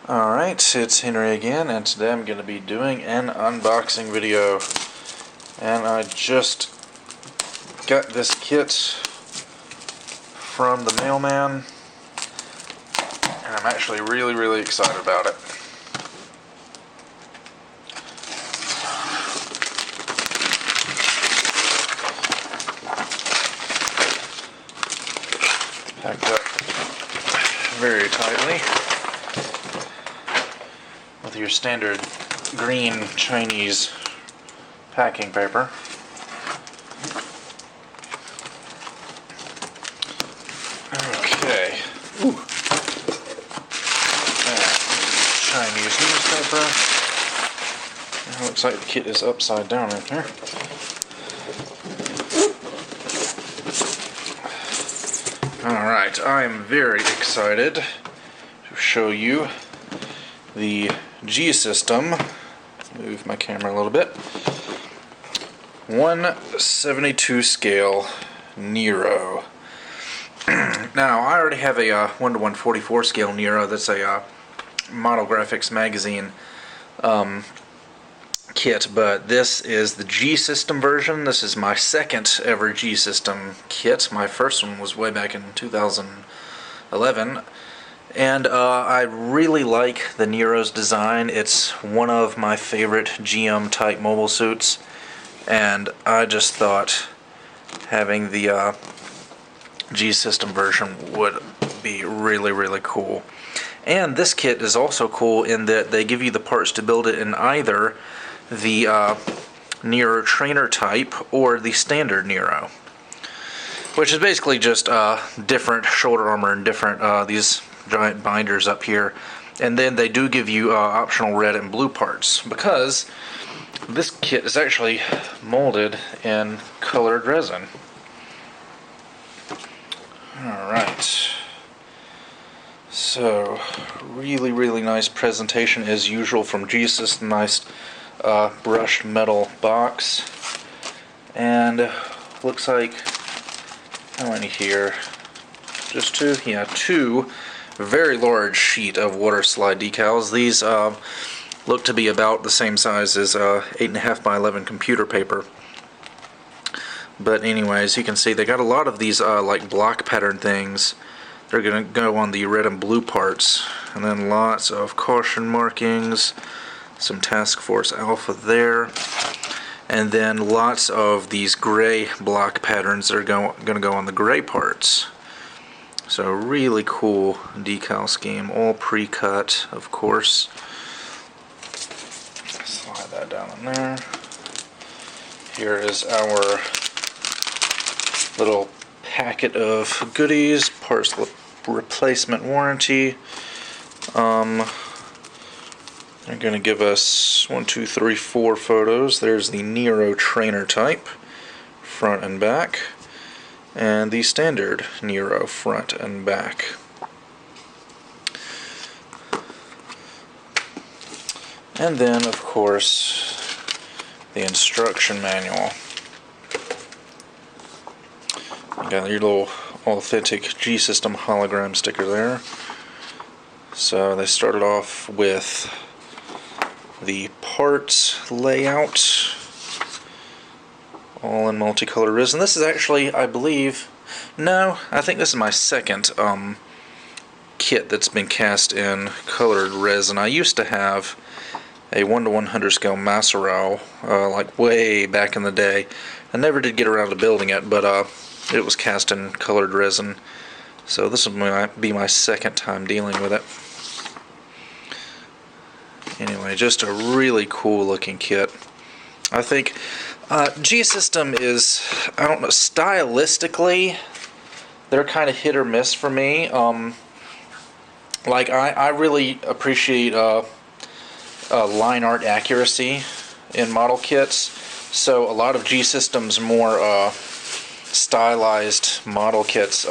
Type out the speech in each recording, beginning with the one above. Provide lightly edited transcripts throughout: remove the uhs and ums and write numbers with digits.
Alright, it's Henry again, and today I'm going to be doing an unboxing video. And I just got this kit from the mailman, and I'm actually really excited about it. Packed up very tightly with your standard green Chinese packing paper. Okay. Ooh. Chinese newspaper. It looks like the kit is upside down in here. Alright, I am very excited to show you the G system. Move my camera a little bit. 1/72 scale Nero. Now, I already have a 1/144 scale Nero. That's a Model Graphics magazine kit, but this is the G system version. This is my second ever G system kit. My first one was way back in 2011. And I really like the Nero's design. It's one of my favorite GM type mobile suits, and I just thought having the G system version would be really cool. And this kit is also cool in that they give you the parts to build it in either the Nero trainer type or the standard Nero, which is basically just different shoulder armor and different these giant binders up here, and then they do give you optional red and blue parts, because this kit is actually molded in colored resin. Alright, so really nice presentation as usual from G System. Nice brushed metal box, and looks like, how many here? Just two? Yeah, two very large sheet of water slide decals. These look to be about the same size as 8.5 by 11 computer paper. But anyways, you can see they got a lot of these like block pattern things. They're going to go on the red and blue parts, and then lots of caution markings, some Task Force Alpha there, and then lots of these gray block patterns that are going to go on the gray parts. So really cool decal scheme, all pre-cut, of course. Slide that down in there. Here is our little packet of goodies, parts replacement warranty. They're going to give us 1, 2, 3, 4 photos. There's the Nero trainer type, front and back, and the standard Nero front and back. And then, of course, the instruction manual. You got your little authentic G system hologram sticker there. So they started off with the parts layout, all in multicolor resin. This is actually, I believe, I think this is my second kit that's been cast in colored resin. I used to have a 1/100 scale Massaro, like way back in the day. I never did get around to building it, but it was cast in colored resin. So this will be my second time dealing with it. Anyway, just a really cool looking kit. I think G System is, I don't know, stylistically, they're kind of hit or miss for me. Like, I really appreciate line art accuracy in model kits. So a lot of G System's more stylized model kits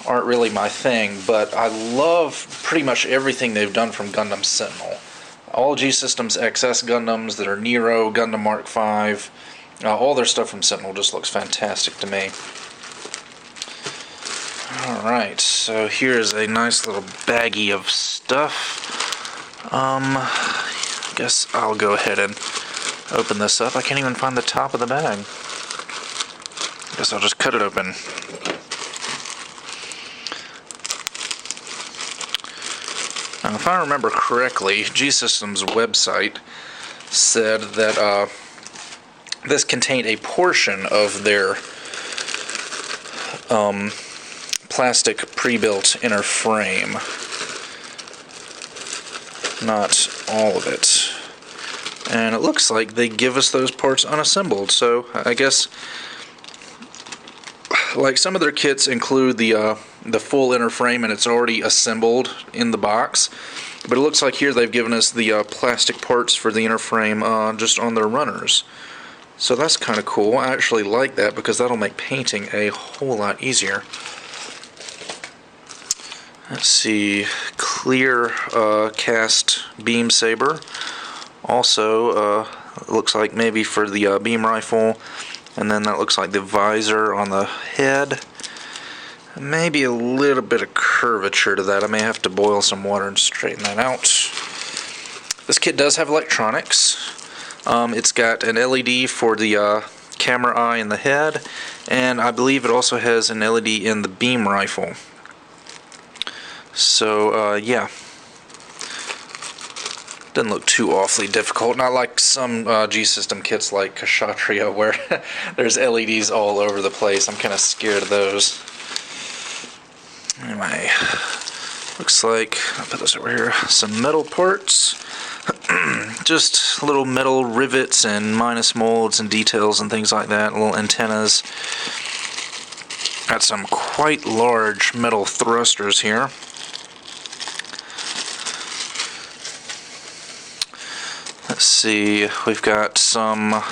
aren't really my thing, but I love pretty much everything they've done from Gundam Sentinel. All G Systems XS Gundams that are Nero, Gundam Mark V, all their stuff from Sentinel just looks fantastic to me. Alright, so here's a nice little baggie of stuff. I guess I'll go ahead and open this up. I can't even find the top of the bag. I guess I'll just cut it open. Now, if I remember correctly, G-System's website said that this contained a portion of their plastic pre-built inner frame. Not all of it. And it looks like they give us those parts unassembled, so I guess like some of their kits include the full inner frame and it's already assembled in the box, but it looks like here they've given us the plastic parts for the inner frame just on their runners. So that's kind of cool. I actually like that because that'll make painting a whole lot easier. Let's see, clear cast beam saber. Also, looks like maybe for the beam rifle, and then that looks like the visor on the head. Maybe a little bit of curvature to that. I may have to boil some water and straighten that out. This kit does have electronics. It's got an LED for the camera eye in the head, and I believe it also has an LED in the beam rifle. So, yeah. Doesn't look too awfully difficult. Not like some G-System kits like Kshatriya where there's LEDs all over the place. I'm kind of scared of those. Anyway, looks like, I'll put this over here, some metal parts. Just little metal rivets and minus molds and details and things like that. Little antennas. Got some quite large metal thrusters here. Let's see, we've got some, I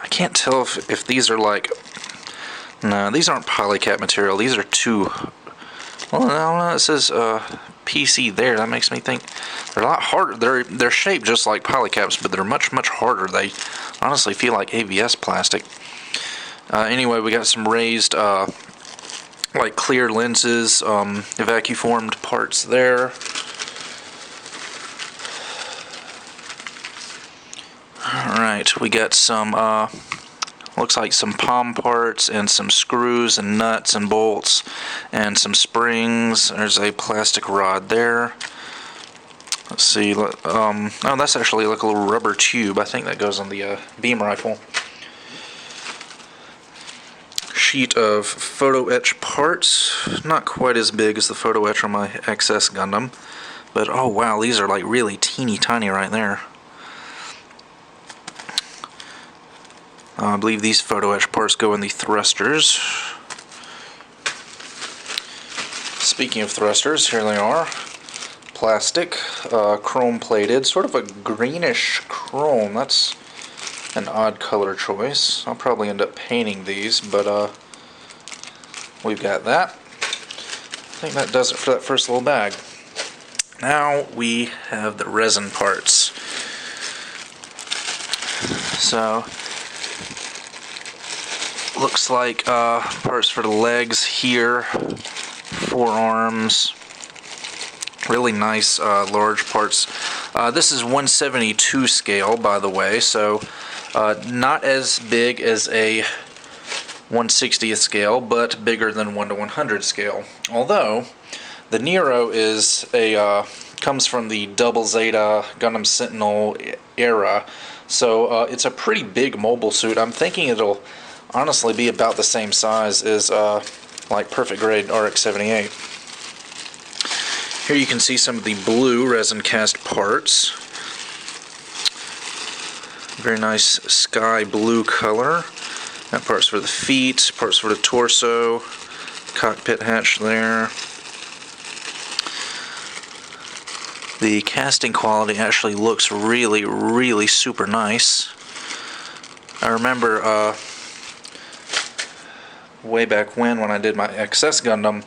can't tell if these are like, no, these aren't polycap material, these are well, no, it says PC there, that makes me think they're a lot harder, they're shaped just like polycaps, but they're much, much harder. They honestly feel like ABS plastic. Anyway, we got some raised, like clear lenses, vacuum-formed parts there. Alright, we got some, looks like some palm parts and some screws and nuts and bolts and some springs. There's a plastic rod there. Let's see, oh, that's actually like a little rubber tube. I think that goes on the beam rifle. Sheet of photo etch parts. Not quite as big as the photo etch on my XS Gundam. But, oh wow, these are like really teeny tiny right there. I believe these photo etch parts go in the thrusters. Speaking of thrusters, here they are. Plastic, chrome plated, sort of a greenish chrome. That's an odd color choice. I'll probably end up painting these, but we've got that. I think that does it for that first little bag. Now we have the resin parts. So, looks like parts for the legs here, forearms, really nice large parts. This is 1/72 scale, by the way, so not as big as a 1/60th scale, but bigger than 1/100 scale. Although the Nero is comes from the Double Zeta Gundam Sentinel era, so it's a pretty big mobile suit. I'm thinking it'll honestly be about the same size as like perfect grade RX-78. Here you can see some of the blue resin cast parts. Very nice sky blue color. Got parts for the feet, parts for the torso, cockpit hatch there. The casting quality actually looks really, really super nice. I remember way back when I did my XS Gundam,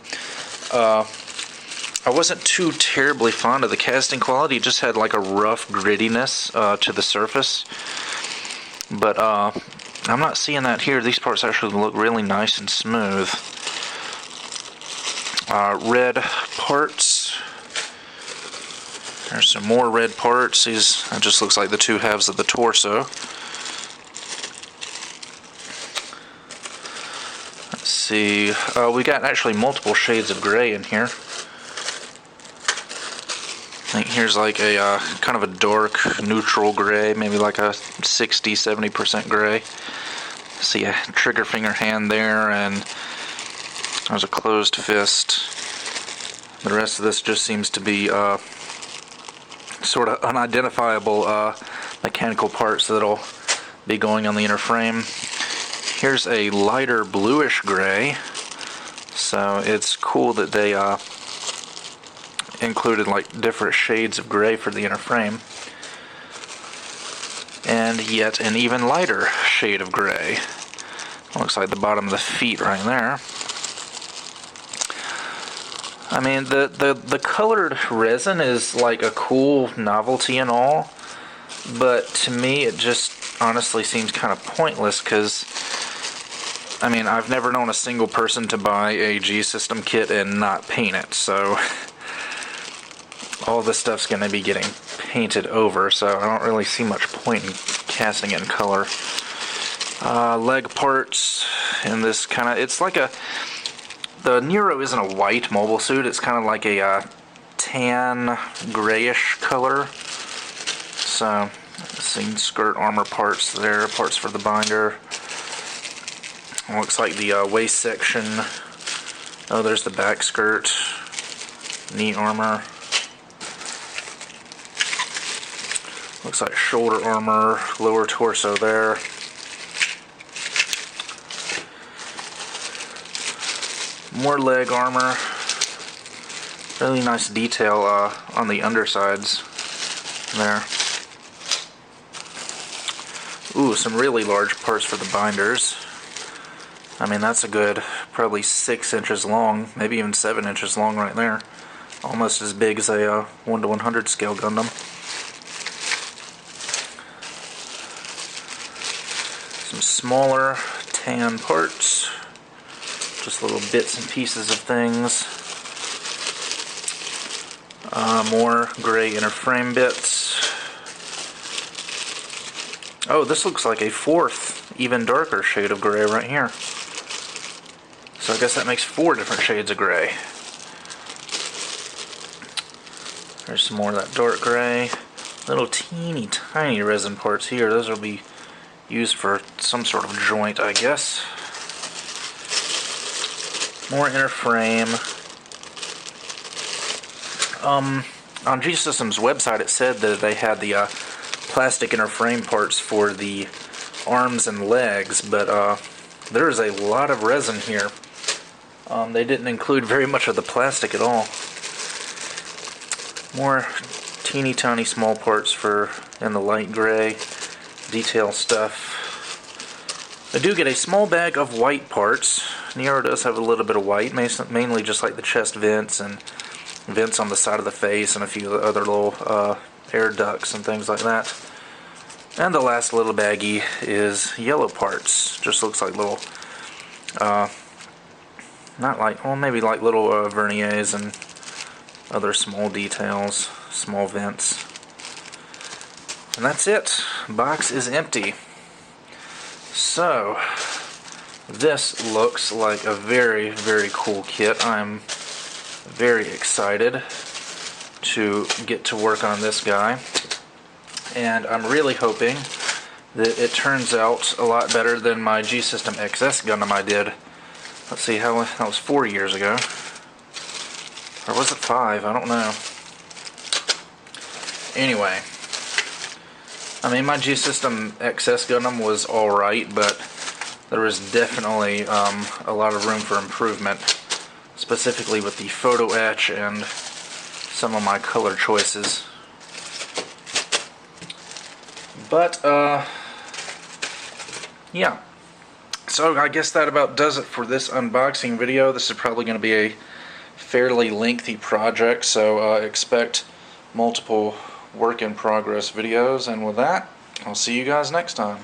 I wasn't too terribly fond of the casting quality. It just had like a rough grittiness to the surface. But I'm not seeing that here. These parts actually look really nice and smooth. Red parts. There's some more red parts. That just looks like the two halves of the torso. Let's see. We got actually multiple shades of gray in here. I think here's like a kind of a dark neutral gray, maybe like a 60-70% gray. See a trigger finger hand there, and there's a closed fist. The rest of this just seems to be sort of unidentifiable mechanical parts that'll be going on the inner frame. Here's a lighter bluish gray, so it's cool that they included like different shades of gray for the inner frame, and yet an even lighter shade of gray. Looks like the bottom of the feet right there. I mean, the colored resin is like a cool novelty and all, but to me it just honestly seems kind of pointless, because I mean, I've never known a single person to buy a G-System kit and not paint it, so all this stuff's going to be getting painted over, so I don't really see much point in casting it in color. Leg parts in this kind of, it's like the Nero isn't a white mobile suit, it's kind of like a tan grayish color. So, seeing skirt armor parts there, parts for the binder. Looks like the waist section. Oh, there's the back skirt, knee armor. Looks like shoulder armor, lower torso there. More leg armor. Really nice detail on the undersides there. Ooh, some really large parts for the binders. I mean, that's a good probably 6 inches long, maybe even 7 inches long right there. Almost as big as a 1:100 scale Gundam. Some smaller tan parts, just little bits and pieces of things. More gray inner frame bits. Oh, this looks like a fourth, even darker shade of gray right here. So I guess that makes 4 different shades of gray. There's some more of that dark gray. Little teeny tiny resin parts here. Those will be used for some sort of joint, I guess. More inner frame. On G-System's website it said that they had the plastic inner frame parts for the arms and legs, but there is a lot of resin here. They didn't include very much of the plastic at all. More teeny tiny small parts for in the light gray detail stuff. I do get a small bag of white parts. Nero does have a little bit of white, mainly just like the chest vents and vents on the side of the face and a few other little air ducts and things like that. And the last little baggie is yellow parts. Just looks like little, not like, well, maybe like little verniers and other small details, small vents. And that's it. Box is empty. So, this looks like a very, very cool kit. I'm very excited to get to work on this guy. And I'm really hoping that it turns out a lot better than my G-System XS Gundam I did. Let's see, that was 4 years ago. Or was it 5? I don't know. Anyway, I mean, my G-System XS Gundam was alright, but there was definitely a lot of room for improvement, specifically with the photo etch and some of my color choices. But, yeah. So I guess that about does it for this unboxing video. This is probably going to be a fairly lengthy project, so expect multiple work-in-progress videos. And with that, I'll see you guys next time.